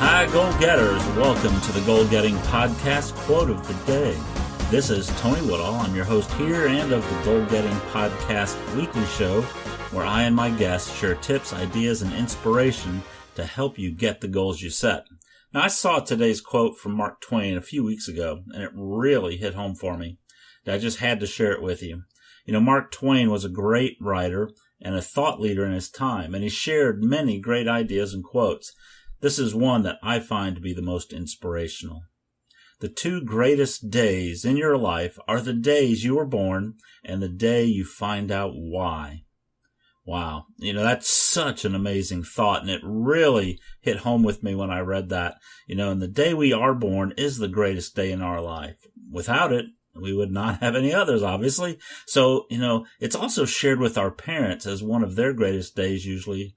Hi, goal-getters. Welcome to the Goal-Getting Podcast Quote of the Day. This is Tony Woodall. I'm your host here and of the Goal-Getting Podcast weekly show, where I and my guests share tips, ideas, and inspiration to help you get the goals you set. Now, I saw today's quote from Mark Twain a few weeks ago, and it really hit home for me. I just had to share it with you. You know, Mark Twain was a great writer and a thought leader in his time, and he shared many great ideas and quotes. This is one that I find to be the most inspirational. The two greatest days in your life are the days you were born and the day you find out why. Wow. You know, that's such an amazing thought, and it really hit home with me when I read that. You know, and the day we are born is the greatest day in our life. Without it, we would not have any others, obviously. So, you know, it's also shared with our parents as one of their greatest days usually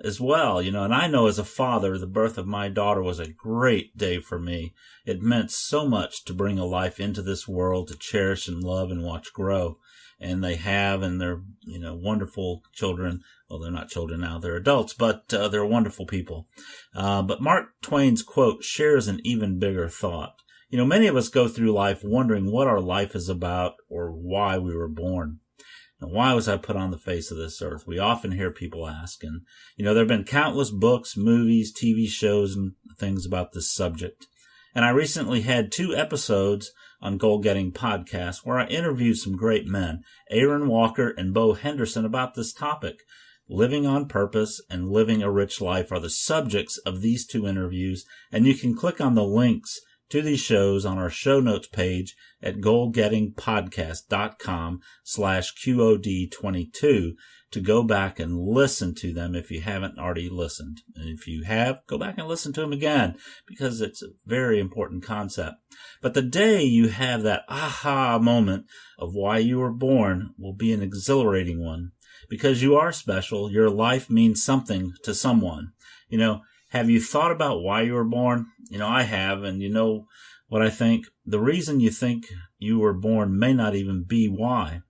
as well. You know, and I know as a father, the birth of my daughter was a great day for me. It meant so much to bring a life into this world to cherish and love and watch grow. And they have, and they're, you know, wonderful children. Well, they're not children now, they're adults, but they're wonderful people. But Mark Twain's quote shares an even bigger thought. You know, many of us go through life wondering what our life is about or why we were born. Now, why was I put on the face of this earth? We often hear people ask, and, you know, there have been countless books, movies, TV shows, and things about this subject. And I recently had 2 episodes on Goal Getting Podcast where I interviewed some great men, Aaron Walker and Bo Henderson, about this topic. Living on purpose and living a rich life are the subjects of these 2 interviews, and you can click on the links to these shows on our show notes page at goalgettingpodcast.com/QOD-22 to go back and listen to them if you haven't already listened. And if you have, go back and listen to them again because it's a very important concept. But the day you have that aha moment of why you were born will be an exhilarating one because you are special. Your life means something to someone. You know, have you thought about why you were born? You know, I have, and you know what I think? The reason you think you were born may not even be why.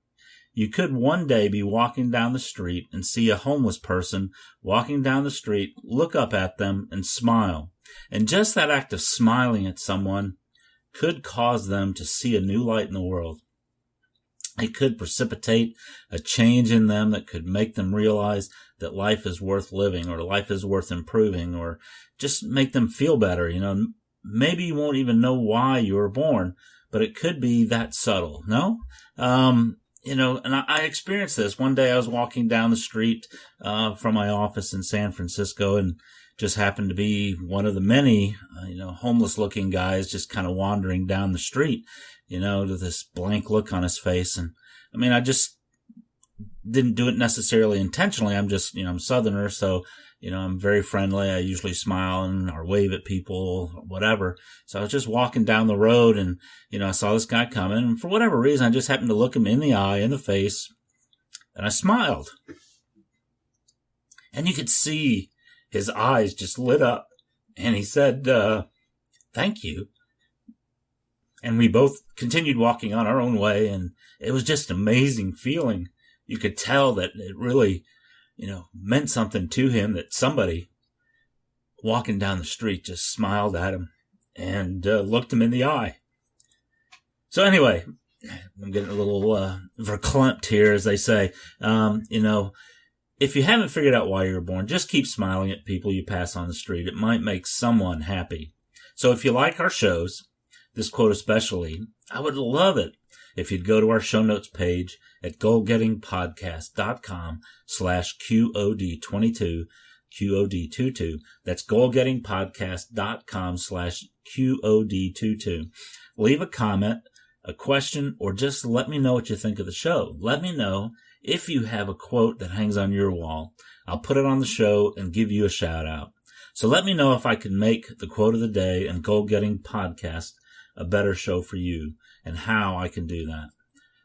You could one day be walking down the street and see a homeless person walking down the street, look up at them, and smile. And just that act of smiling at someone could cause them to see a new light in the world. It could precipitate a change in them that could make them realize that life is worth living or life is worth improving or just make them feel better. You know, maybe you won't even know why you were born, but it could be that subtle. No? You know, and I experienced this. One day I was walking down the street from my office in San Francisco and just happened to be one of the many, homeless looking guys just kind of wandering down the street, you know, with this blank look on his face. And I mean, I just didn't do it necessarily intentionally. I'm just, I'm a Southerner, so, I'm very friendly. I usually smile and or wave at people or whatever. So I was just walking down the road and, I saw this guy coming, and for whatever reason, I just happened to look him in the eye, in the face, and I smiled. And you could see his eyes just lit up, and he said, thank you. And we both continued walking on our own way, and it was just an amazing feeling. You could tell that it really, meant something to him, that somebody walking down the street just smiled at him and looked him in the eye. So anyway, I'm getting a little verklempt here, as they say. If you haven't figured out why you were born, just keep smiling at people you pass on the street. It might make someone happy. So if you like our shows, this quote especially, I would love it if you'd go to our show notes page at goalgettingpodcast.com/QOD-22, QOD-22. That's goalgettingpodcast.com/QOD-22. Leave a comment, a question, or just let me know what you think of the show. Let me know if you have a quote that hangs on your wall. I'll put it on the show and give you a shout out. So let me know if I can make the quote of the day and Goal Getting Podcast a better show for you and how I can do that.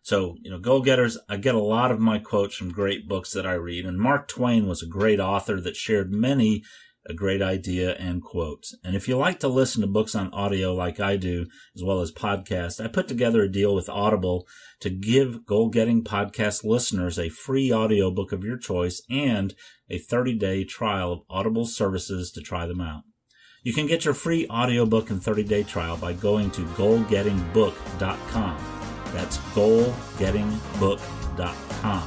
So, goal getters, I get a lot of my quotes from great books that I read, and Mark Twain was a great author that shared many a great idea and quotes. And if you like to listen to books on audio like I do, as well as podcasts, I put together a deal with Audible to give Goal Getting Podcast listeners a free audiobook of your choice and a 30-day trial of Audible services to try them out. You can get your free audiobook and 30-day trial by going to goalgettingbook.com. That's goalgettingbook.com.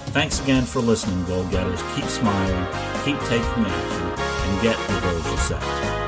Thanks again for listening, Goal Getters. Keep smiling, keep taking action, and get the goals you set.